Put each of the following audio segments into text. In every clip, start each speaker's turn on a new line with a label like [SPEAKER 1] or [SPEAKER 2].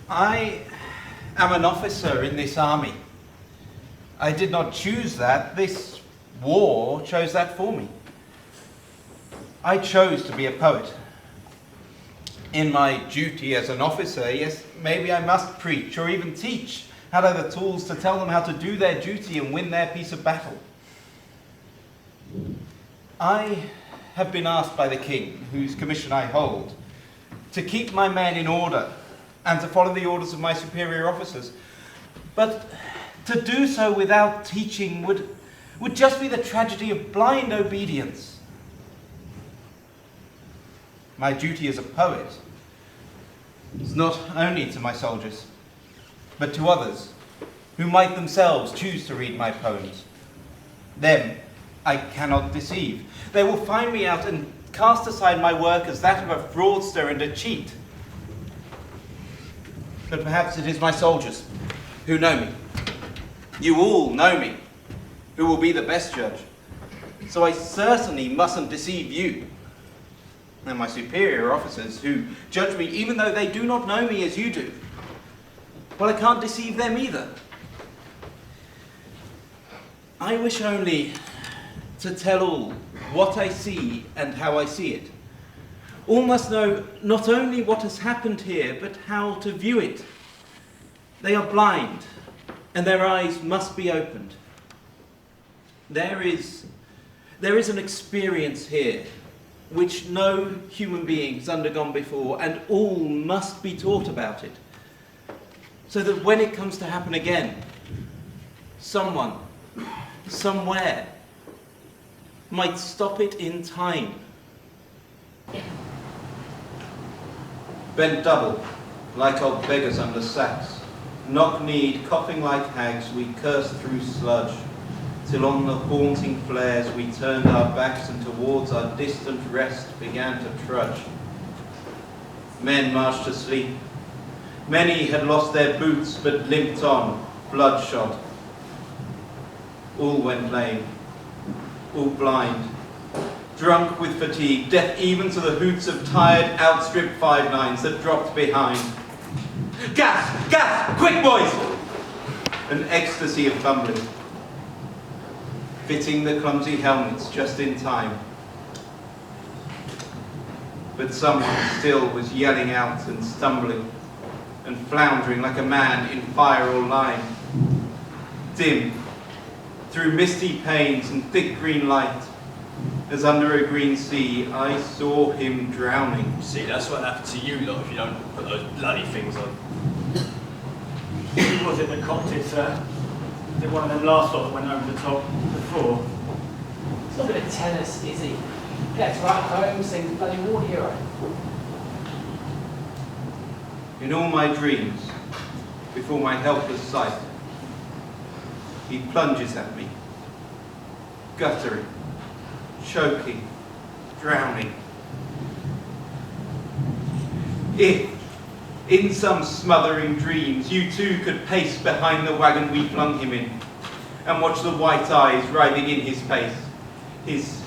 [SPEAKER 1] I am an officer in this army. I did not choose that. This war chose that for me. I chose to be a poet. In my duty as an officer, yes, maybe I must preach or even teach, had I the tools to tell them how to do their duty and win their piece of battle. I have been asked by the king, whose commission I hold, to keep my men in order and to follow the orders of my superior officers. But to do so without teaching would just be the tragedy of blind obedience. My duty as a poet is not only to my soldiers, but to others who might themselves choose to read my poems. Them I cannot deceive. They will find me out and cast aside my work as that of a fraudster and a cheat. But perhaps it is my soldiers who know me. You all know me, who will be the best judge. So I certainly mustn't deceive you. And my superior officers who judge me even though they do not know me as you do. Well, I can't deceive them either. I wish only to tell all what I see and how I see it. All must know not only what has happened here, but how to view it. They are blind, and their eyes must be opened. There is an experience here which no human being has undergone before, and all must be taught about it, so that when it comes to happen again, someone, somewhere, might stop it in time. Bent double, like old beggars under sacks, knock-kneed, coughing like hags, we cursed through sludge, till on the haunting flares we turned our backs and towards our distant rest began to trudge. Men marched asleep. Many had lost their boots but limped on, bloodshot. All went lame, all blind, drunk with fatigue, deaf even to the hoots of tired, outstripped 5-9s that dropped behind. Gas! Gas! Quick, boys! An ecstasy of tumbling, fitting the clumsy helmets just in time. But someone still was yelling out and stumbling and floundering like a man in fire or lime. Dim, through misty panes and thick green light, as under a green sea, I saw him drowning.
[SPEAKER 2] See, that's what happened to you lot if you don't put those bloody things on.
[SPEAKER 3] Who was it that copped it, sir? Was it one of them last lot that went over the top before?
[SPEAKER 4] He's not going to tell us, is he? Gets right home, sings a bloody war hero.
[SPEAKER 1] In all my dreams, before my helpless sight, he plunges at me, guttering, choking, drowning. If, in some smothering dreams, you too could pace behind the wagon we flung him in, and watch the white eyes writhing in his face, his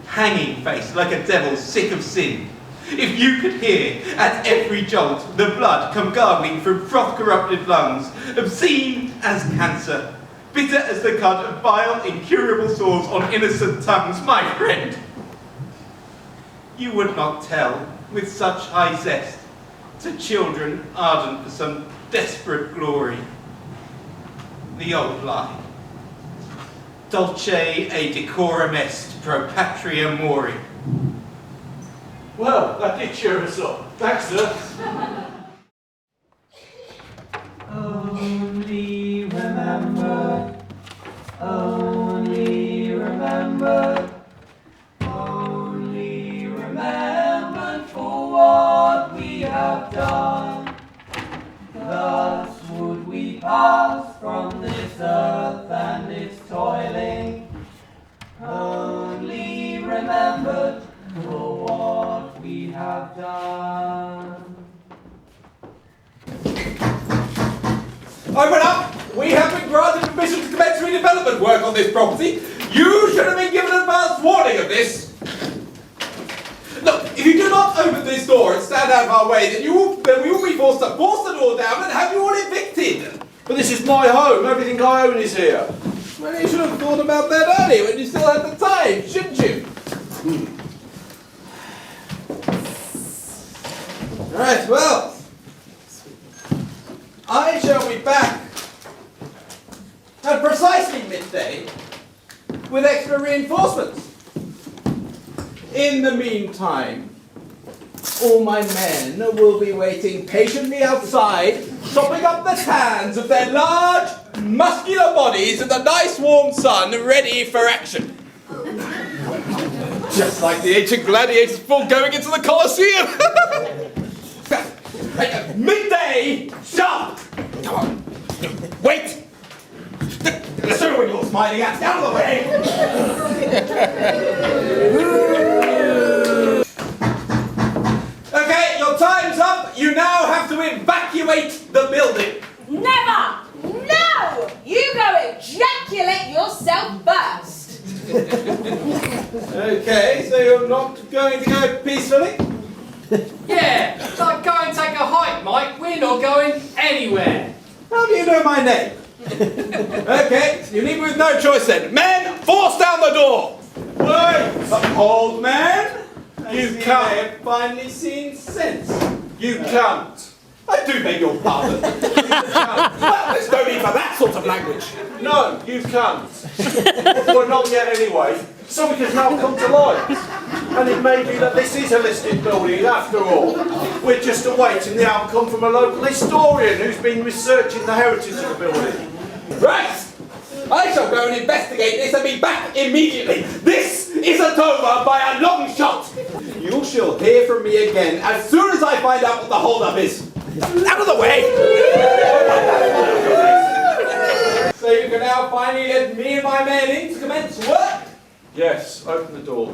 [SPEAKER 1] hanging face like a devil sick of sin. If you could hear, at every jolt, the blood come gargling from froth-corrupted lungs, obscene as cancer, bitter as the cud of vile, incurable sores on innocent tongues, my friend, you would not tell with such high zest to children ardent for some desperate glory the old lie, dulce et decorum est pro patria mori.
[SPEAKER 3] Well, that did cheer us up. Thanks, sir.
[SPEAKER 4] Only remember, only remember, only remember for what we have done. Thus would we pass from this earth and its toiling, only remembered for what we have done.
[SPEAKER 5] Open up! We have been granted permission to commence redevelopment work on this property. You should have been given advance warning of this. Look, if you do not open this door and stand out of our way, then we will be forced to force the door down This is my home. Everything I own is here. Well, you should have thought about that earlier when you still had the time, shouldn't you? Right, well, I shall be back at precisely midday with extra reinforcements. In the meantime, all my men will be waiting patiently outside, chopping up the tans of their large, muscular bodies in the nice warm sun, ready for action. Just like the ancient gladiators before going into the Colosseum. Midday, sharp! Come on. Wait! The sooner when you're smiling at, out of the way! Okay, your time's up. You now have to evacuate the building.
[SPEAKER 6] Never! No! You go ejaculate yourself first.
[SPEAKER 5] Okay, so you're not going to go peacefully?
[SPEAKER 4] Yeah, so go and take a hike, Mike. We're not going anywhere.
[SPEAKER 5] How do you know my name? Okay, you leave me with no choice then. Men, force down the door! Wait! Old man! You can't. Have finally seen sense. You can't. I do beg your pardon. You can't. Well, there's no need for that sort of language. No, you can't. Well, not yet anyway. Something has now come to light. And it may be that this is a listed building after all. We're just awaiting the outcome from a local historian who's been researching the heritage of the building. Right! I shall go and investigate this and be back immediately. This isn't over by a long shot. You shall hear from me again as soon as I find out what the hold-up is. Out of the way! So you can now finally let me and my men in to commence work? Yes, open the door.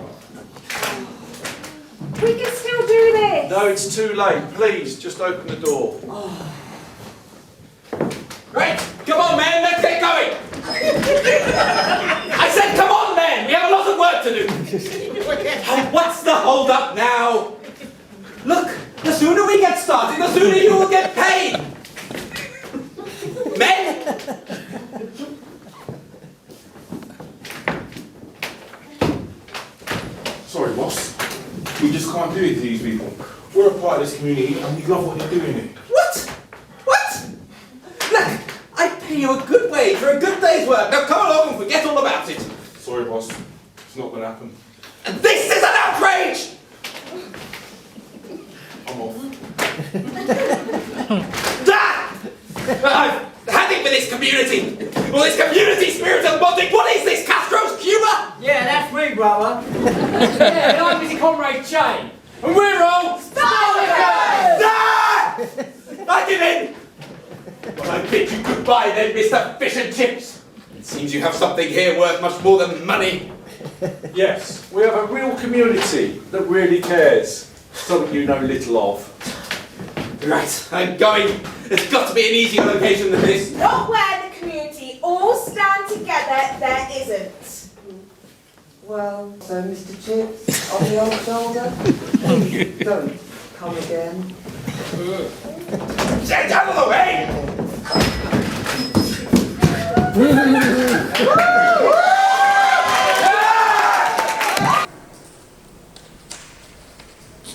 [SPEAKER 6] We can still do this.
[SPEAKER 5] No, it's too late. Please, just open the door. Right, come on, man, let's get going. I said, come on, man, we have a lot of work to do. Oh, what's the hold up now? Look, the sooner we get started, the sooner you will get paid. Men?
[SPEAKER 7] Sorry, boss. We just can't do it to these people. We're a part of this community and we love what they're doing here.
[SPEAKER 5] What? What? Look, I pay you a good wage for a good day's work. Now come along and forget all about it.
[SPEAKER 7] Sorry, boss. It's not gonna happen.
[SPEAKER 5] And this is an outrage!
[SPEAKER 7] I'm off.
[SPEAKER 5] I've had it with this community. Well, this community spirit of bonding. What is this, Castro's Cuba?
[SPEAKER 3] Yeah, that's me, brother.
[SPEAKER 4] Yeah, and I'm busy Comrade Chain. And we're all Spartacus!
[SPEAKER 5] I give in. Well, I bid you goodbye then, Mr. Fish and Chips. It seems you have something here worth much more than money.
[SPEAKER 7] Yes, we have a real community that really cares. Something you know little of.
[SPEAKER 5] Right, I'm going. There's got to be an easier location than this.
[SPEAKER 6] Not where the community all stand together, there isn't.
[SPEAKER 8] Well, so Mr. Chips, on the old shoulder? Don't come again.
[SPEAKER 5] Get out of the way!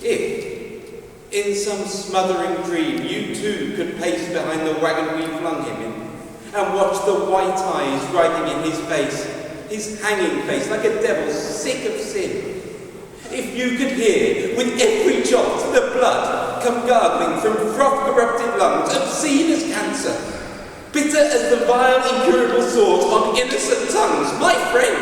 [SPEAKER 5] If, in some smothering dream, you too could pace behind the wagon we flung him in, and watch the white eyes writing in his face, his hanging face like a devil sick of sin. If you could hear, with every jot, the blood come gargling from froth-corrupted lungs, obscene as cancer, bitter as the vile, incurable swords on innocent tongues, my friend,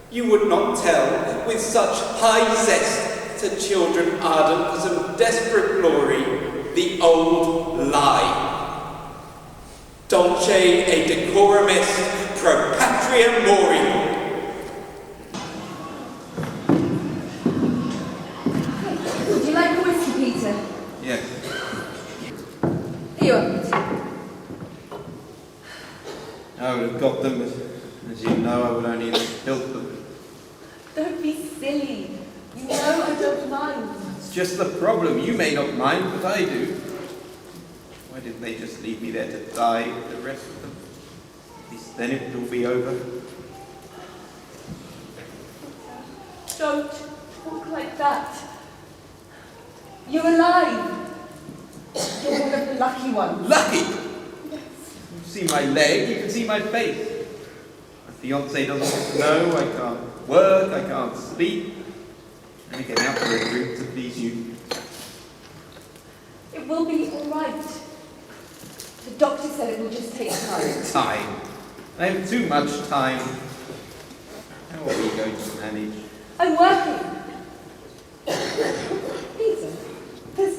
[SPEAKER 5] you would not tell with such high zest to children ardent for some desperate glory the old lie. Dulce et decorum est pro patria mori.
[SPEAKER 6] Would you like a whiskey, Peter?
[SPEAKER 5] Yes.
[SPEAKER 6] Here you are, Peter.
[SPEAKER 1] I would have got them, as you know, I would only have killed them.
[SPEAKER 6] Don't be silly. You know I don't mind.
[SPEAKER 1] It's just the problem. You may not mind, but I do. Why didn't they just leave me there to die with the rest of them? At least then it will be over.
[SPEAKER 6] Don't talk like that. You're alive. You're one of the lucky ones.
[SPEAKER 1] Lucky! You can see my leg, you can see my face. My fiance doesn't know, I can't work, I can't sleep. I'm going out for a drink to please you.
[SPEAKER 6] It will be all right. The doctor said it will just take time.
[SPEAKER 1] Time. I have too much time. How are we going to manage?
[SPEAKER 6] I'm working. Peter, there's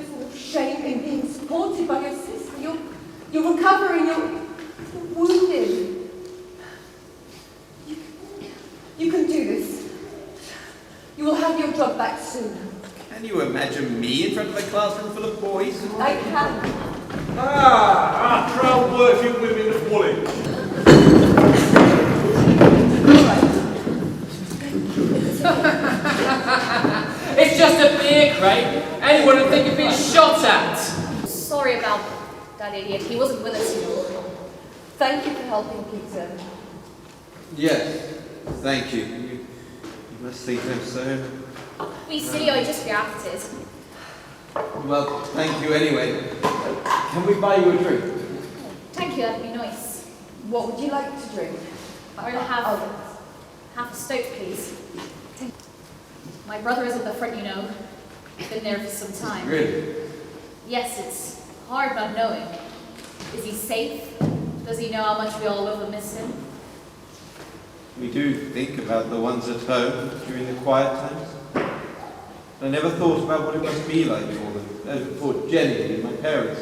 [SPEAKER 6] no shame in being supported by your sister. You're recovering. You're wounded. You can do this. You will have your job back soon.
[SPEAKER 1] Can you imagine me in front of a classroom full of boys?
[SPEAKER 6] I can.
[SPEAKER 7] Ah, our proud working women of Woolwich.
[SPEAKER 4] It's just a beer crate. Anyone would think you'd been shot at.
[SPEAKER 9] Sorry about that idiot. He wasn't with us, you know.
[SPEAKER 6] Thank you for helping, Peter.
[SPEAKER 1] Yes, thank you. You must think I'm so...
[SPEAKER 9] We see I just reacted.
[SPEAKER 1] Well, thank you anyway. Can we buy you a drink?
[SPEAKER 9] Thank you, that'd be nice.
[SPEAKER 6] What would you like to drink?
[SPEAKER 9] Or to have half a stout, please. My brother is at the front, you know. Been there for some time.
[SPEAKER 1] Really?
[SPEAKER 9] Yes, it's hard not knowing. Is he safe? Does he know how much we all love and miss him?
[SPEAKER 1] We do think about the ones at home during the quiet times. I never thought about what it must be like for them, for Jenny and my parents.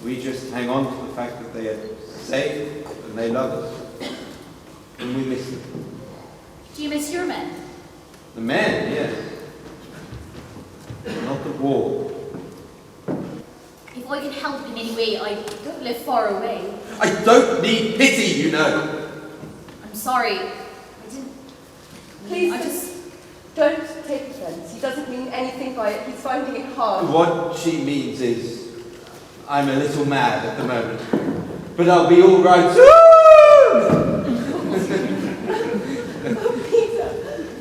[SPEAKER 1] We just hang on to the fact that they are safe and they love us. And we miss them.
[SPEAKER 9] Do you miss your men?
[SPEAKER 1] The men, yes. Not the war.
[SPEAKER 9] If I can help in any way, I don't live far away.
[SPEAKER 1] I don't need pity, you know.
[SPEAKER 9] I'm sorry. I didn't...
[SPEAKER 6] Please,
[SPEAKER 9] I just...
[SPEAKER 6] don't take offense. He doesn't mean anything by it. He's finding it hard.
[SPEAKER 1] What she means is, I'm a little mad at the moment, but I'll be all right soon!
[SPEAKER 6] Oh, Peter,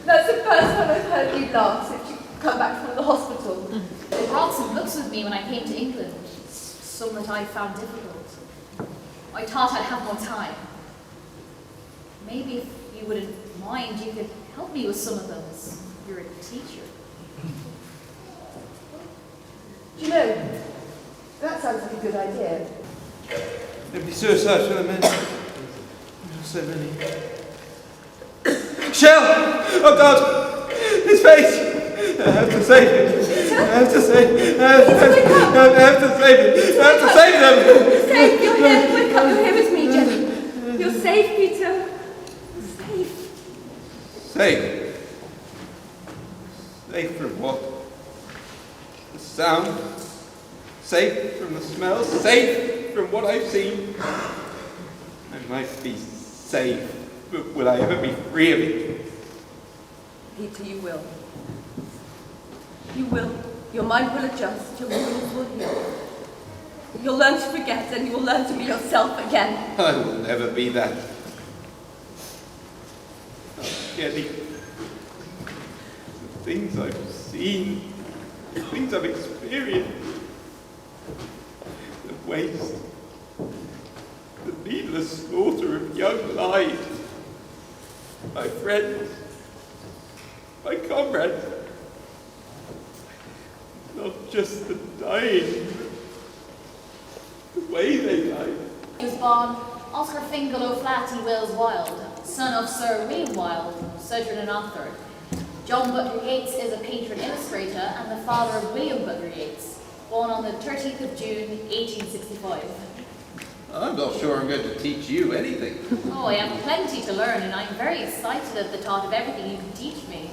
[SPEAKER 6] that's the first time I've heard you laugh since you come back from the hospital.
[SPEAKER 9] They brought some books with me when I came to England. Some that I found difficult. I thought I'd have more time. Maybe if you wouldn't mind, you could help me with some of those. You're a teacher.
[SPEAKER 6] Do you know, that sounds like a good idea.
[SPEAKER 1] There'd be suicides for the men. So many. Shell! Oh God! His face! I have to save it. I have to save it. I have to save it. I have to save them.
[SPEAKER 6] Safe, you're here. Wake up, you're here with me, Jenny. You're safe, Peter. Safe.
[SPEAKER 1] Safe? Safe from what? The sound? Safe from the smell? Safe from what I've seen? I might be safe, but will I ever be free of it?
[SPEAKER 6] Peter, you will. You will. Your mind will adjust. Your wounds will heal. You'll learn to forget and you will learn to be yourself again.
[SPEAKER 1] I will never be that. Jenny, the things I've seen, the things I've experienced, the waste, the needless slaughter of young lives, my friends, my comrades, not just the dying, the way they died.
[SPEAKER 9] He was born Oscar Fingal O'Flaherty Wills Wilde, son of Sir William Wilde, surgeon and author. John Butler Yeats is a painter and illustrator and the father of William Butler Yeats, born on the 13th of June, 1865.
[SPEAKER 1] I'm not sure I'm going to teach you anything.
[SPEAKER 9] Oh, I have plenty to learn and I'm very excited at the thought of everything you can teach me.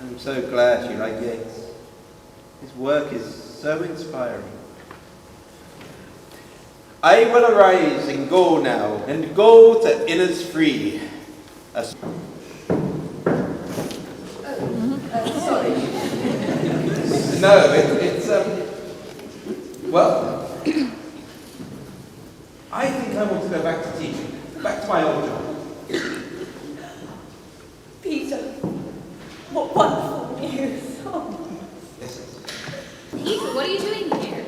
[SPEAKER 1] I'm so glad you like Yeats. His work is so inspiring. I will arise and go now, and go to Innisfree.
[SPEAKER 6] Sorry.
[SPEAKER 1] No, it's Well, I think I want to go back to teaching, back to my old job.
[SPEAKER 6] Peter, what wonderful news. Oh.
[SPEAKER 9] Peter, what are you doing here?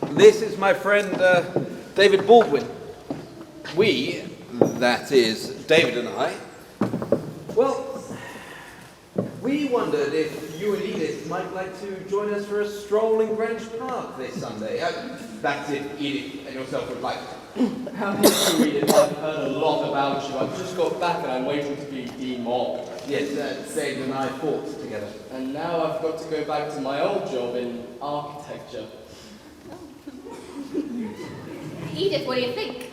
[SPEAKER 5] This is my friend David Baldwin. We, that is, David and I, well, we wondered if you and Edith might like to join us for a stroll in Greenwich Park this Sunday. That's if Edith and yourself would like to.
[SPEAKER 2] How did you read it? I've heard a lot about you. I've just got back and I'm waiting to be demobbed.
[SPEAKER 5] Yes, David and I fought together.
[SPEAKER 2] And now I've got to go back to my old job in architecture.
[SPEAKER 9] Edith, what do you think?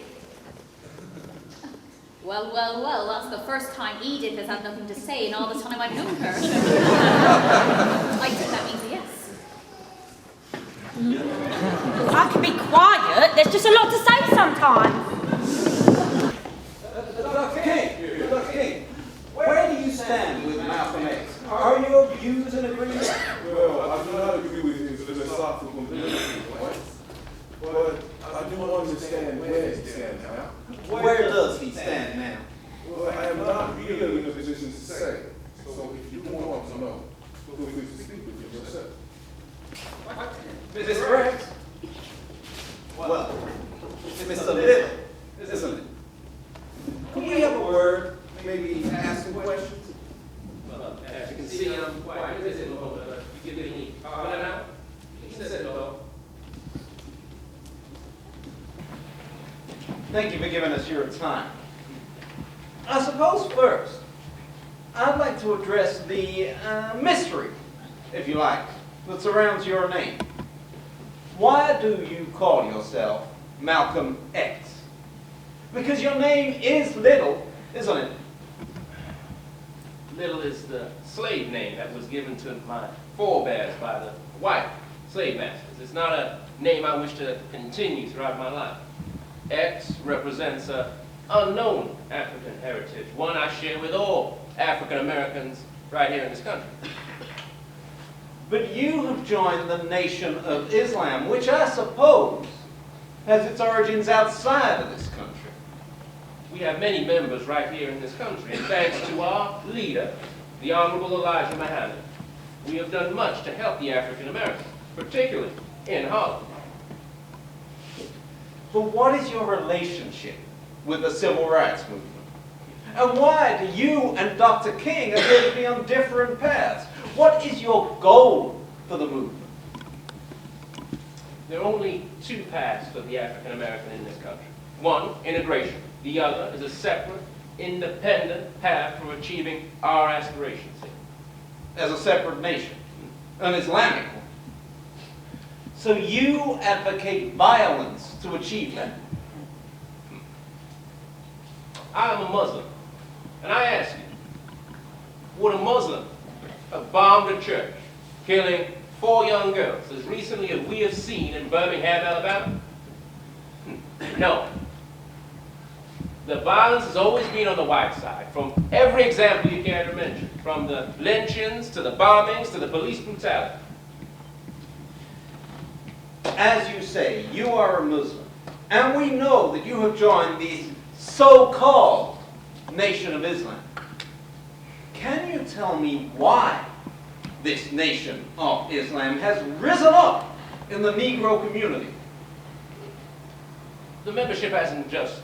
[SPEAKER 9] Well, well, well, that's the first time Edith has had nothing to say in all the time I've known her. I think that means yes.
[SPEAKER 10] I can be quiet. There's just a lot to say sometimes.
[SPEAKER 5] Dr. King, where do you stand with Malcolm X? Are your views in agreement?
[SPEAKER 7] Well, I do not agree with his philosophical beliefs, but I do understand where he stands now.
[SPEAKER 1] Where does he stand now?
[SPEAKER 7] Well, I am not really in a position to say. So if you want to know, feel free to speak with him yourself.
[SPEAKER 1] Mr. X? Well, it's Mr. Little, isn't it? Can we have a word? Maybe ask some questions?
[SPEAKER 4] Well, as you can see, I'm quite busy at the moment, but you give me half an hour. You can sit alone.
[SPEAKER 1] Thank you for giving us your time. I suppose first, I'd like to address the mystery, if you like, that surrounds your name. Why do you call yourself Malcolm X? Because your name is Little, isn't it?
[SPEAKER 4] Little is the slave name that was given to my forebears by the white slave masters. It's not a name I wish to continue throughout my life. X represents an unknown African heritage, one I share with all African Americans right here in this country.
[SPEAKER 1] But you have joined the Nation of Islam, which I suppose has its origins outside of this country.
[SPEAKER 4] We have many members right here in this country, and thanks to our leader, the Honorable Elijah Muhammad, we have done much to help the African Americans, particularly in Harlem.
[SPEAKER 1] But what is your relationship with the Civil Rights Movement? And why do you and Dr. King appear to be on different paths? What is your goal for the movement?
[SPEAKER 4] There are only two paths for the African American in this country. One, integration. The other is a separate, independent path for achieving our aspirations.
[SPEAKER 1] As a separate nation, an Islamic one. So you advocate violence to achieve that?
[SPEAKER 4] I am a Muslim, and I ask you, would a Muslim have bombed a church, killing 4 young girls as recently as we have seen in Birmingham, Alabama? No. The violence has always been on the white side, from every example you care to mention, from the lynchings to the bombings to the police brutality.
[SPEAKER 1] As you say, you are a Muslim, and we know that you have joined the so-called Nation of Islam. Can you tell me why this Nation of Islam has risen up in the Negro community?
[SPEAKER 4] The membership hasn't just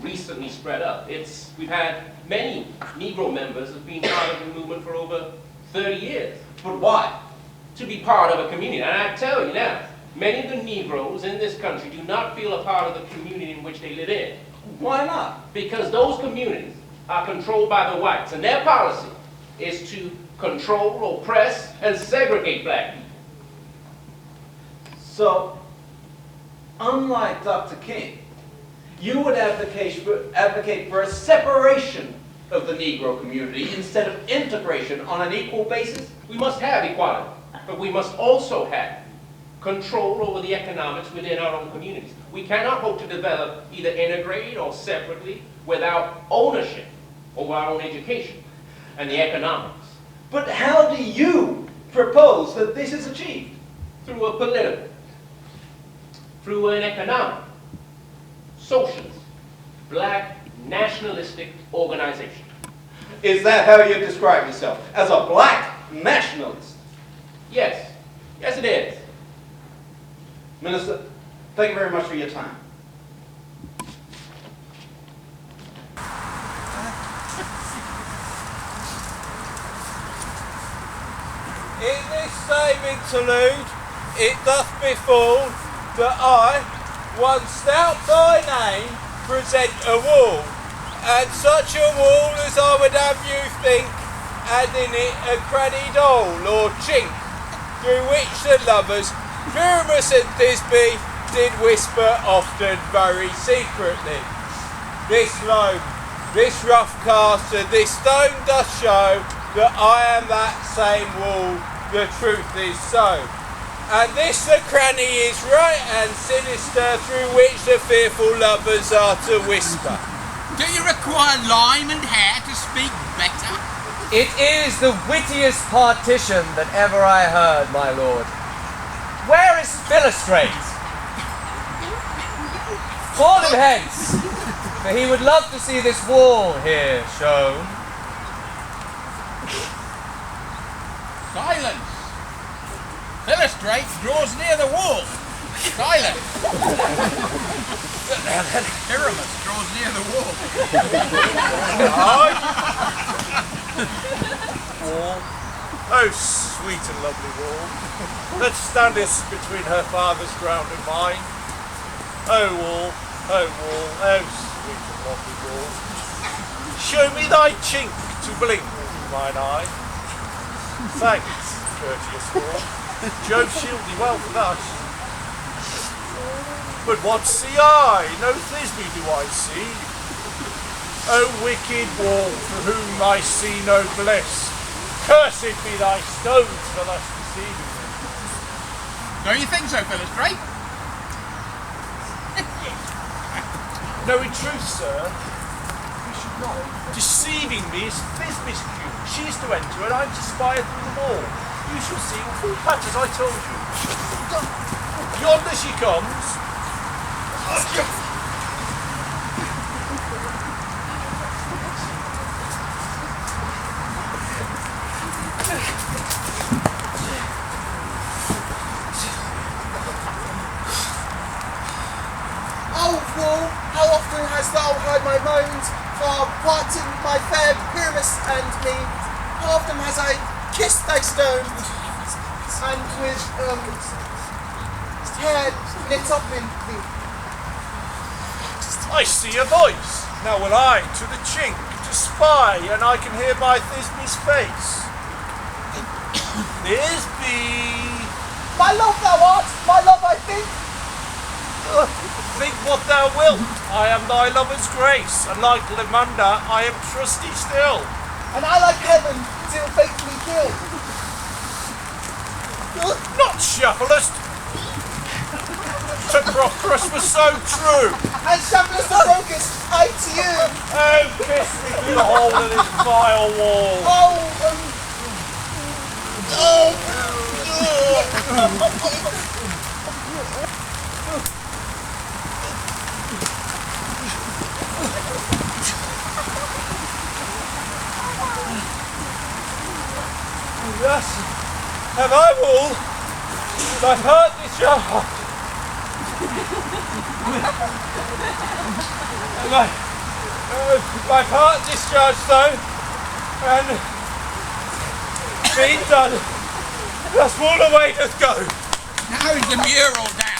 [SPEAKER 4] recently spread up. We've had many Negro members who have been part of the movement for over 30 years.
[SPEAKER 1] But why?
[SPEAKER 4] To be part of a community. And I tell you now, many of the Negroes in this country do not feel a part of the community in which they live in.
[SPEAKER 1] Why not?
[SPEAKER 4] Because those communities are controlled by the whites, and their policy is to control, oppress, and segregate black people.
[SPEAKER 1] So, unlike Dr. King, you would advocate for a separation of the Negro community instead of integration on an equal basis?
[SPEAKER 4] We must have equality, but we must also have control over the economics within our own communities. We cannot hope to develop either integrated or separately without ownership over our own education and the economics.
[SPEAKER 1] But how do you propose that this is achieved?
[SPEAKER 4] through a political, through an economic, socialist, black nationalistic organization.
[SPEAKER 1] Is that how you describe yourself? As a black nationalist?
[SPEAKER 4] Yes, yes it is.
[SPEAKER 1] Minister, thank you very much for your time.
[SPEAKER 5] In this same interlude, it doth befall that I, one stout by name, present a wall, and such a wall as I would have you think had in it a crannied hole or chink, through which the lovers, Pyramus and Thisbe, did whisper often very secretly. This loam, this rough cast of this stone doth show that I am that same wall, the truth is so. And this the cranny is right and sinister, through which the fearful lovers are to whisper.
[SPEAKER 11] Do you require lime and hair to speak better?
[SPEAKER 2] It is the wittiest partition that ever I heard, my lord. Where is Philostrate? Call him hence, for he would love to see this wall here shown.
[SPEAKER 11] Silence! Philostrate draws near the wall. Silence! Pyramus draws near the wall.
[SPEAKER 5] Wall, oh sweet and lovely wall, that standest between her father's ground and mine. Oh wall, oh sweet and lovely wall, show me thy chink to blink with mine eye. Thanks, courteous wall, Jove shield thee well for that. But what see I? No Thisbe do I see. O wicked wall, for whom I see no bliss, cursed be thy stones for thus deceiving me.
[SPEAKER 11] Don't you think so, Philostrate?
[SPEAKER 5] No, in truth, sir, you should not. Deceiving me is Thisbe's cue. She is to enter and I am to spy her through the wall. You shall see in full patch as I told you. Yonder she comes.
[SPEAKER 12] Oh, wall, how often hast thou heard my moans for parting my fair Pyramus and me? How often has I kissed thy stone, and with hair knit up in thee?
[SPEAKER 5] I see a voice. Now will I to the chink to spy, and I can hear my Thisbe's face. Thisbe!
[SPEAKER 12] My love thou art, my love I think.
[SPEAKER 5] Think what thou wilt. I am thy lover's grace, and like Limanda, I am trusty still.
[SPEAKER 12] And I like heaven till faithfully kill.
[SPEAKER 5] Not shufflest. To Procrus was so true.
[SPEAKER 12] And Shambless the Crocus, I to you.
[SPEAKER 5] Oh, kiss me through the hole in this vile wall. Yes, have I wool? Thy heart is your heart. My part discharged though, and being done, thus all the way doth go.
[SPEAKER 11] Now is the mural down.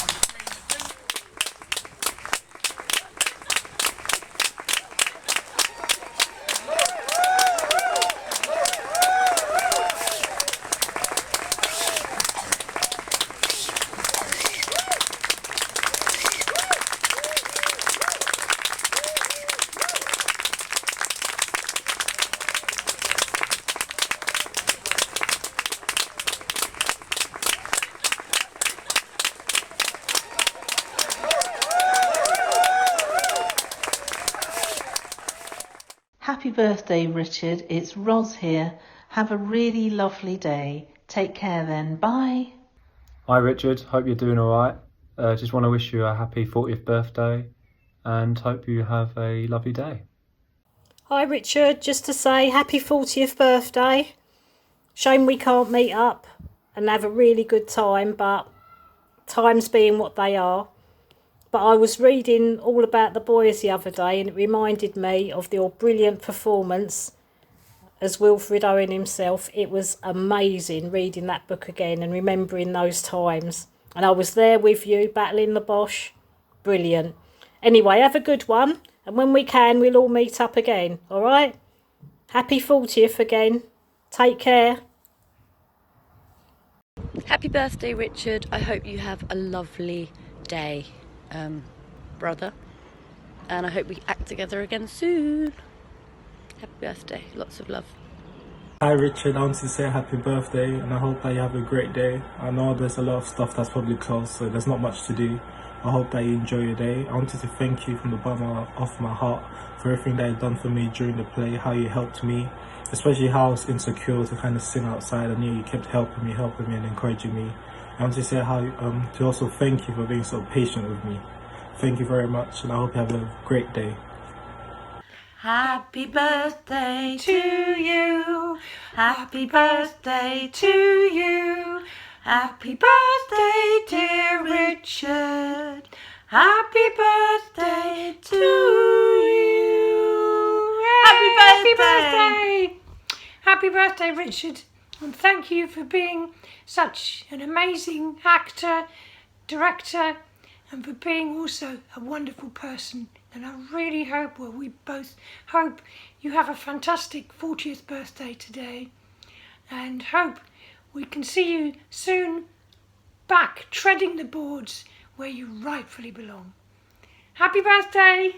[SPEAKER 13] Happy birthday, Richard. It's Roz here. Have a really lovely day. Take care then. Bye.
[SPEAKER 14] Hi Richard, hope you're doing alright. Just want to wish you a happy 40th birthday and hope you have a lovely day.
[SPEAKER 15] Hi Richard, just to say happy 40th birthday. Shame we can't meet up and have a really good time, but times being what they are. But I was reading all about the boys the other day and it reminded me of your brilliant performance as Wilfred Owen himself. It was amazing reading that book again and remembering those times. And I was there with you, battling the Bosch. Brilliant. Anyway, have a good one. And when we can, we'll all meet up again. All right? Happy 40th again. Take care.
[SPEAKER 16] Happy birthday, Richard. I hope you have a lovely day, brother. And I hope we act together again soon. Happy birthday. Lots of love.
[SPEAKER 17] Hi Richard, I want to say happy birthday and I hope that you have a great day. I know there's a lot of stuff that's probably closed, so there's not much to do. I hope that you enjoy your day. I wanted to thank you from the bottom of my heart for everything that you've done for me during the play, how you helped me, especially how I was insecure to kind of sing outside. I knew you kept helping me and encouraging me. I want to say how to also thank you for being so patient with me. Thank you very much and I hope you have a great day.
[SPEAKER 18] Happy birthday to you. Happy birthday to you. Happy birthday, dear Richard. Happy birthday to you.
[SPEAKER 19] Happy birthday! Happy birthday, Richard. And thank you for being such an amazing actor, director, and for being also a wonderful person. And I really hope, well, we both hope you have a fantastic 40th birthday today, and hope we can see you soon back treading the boards where you rightfully belong. Happy birthday!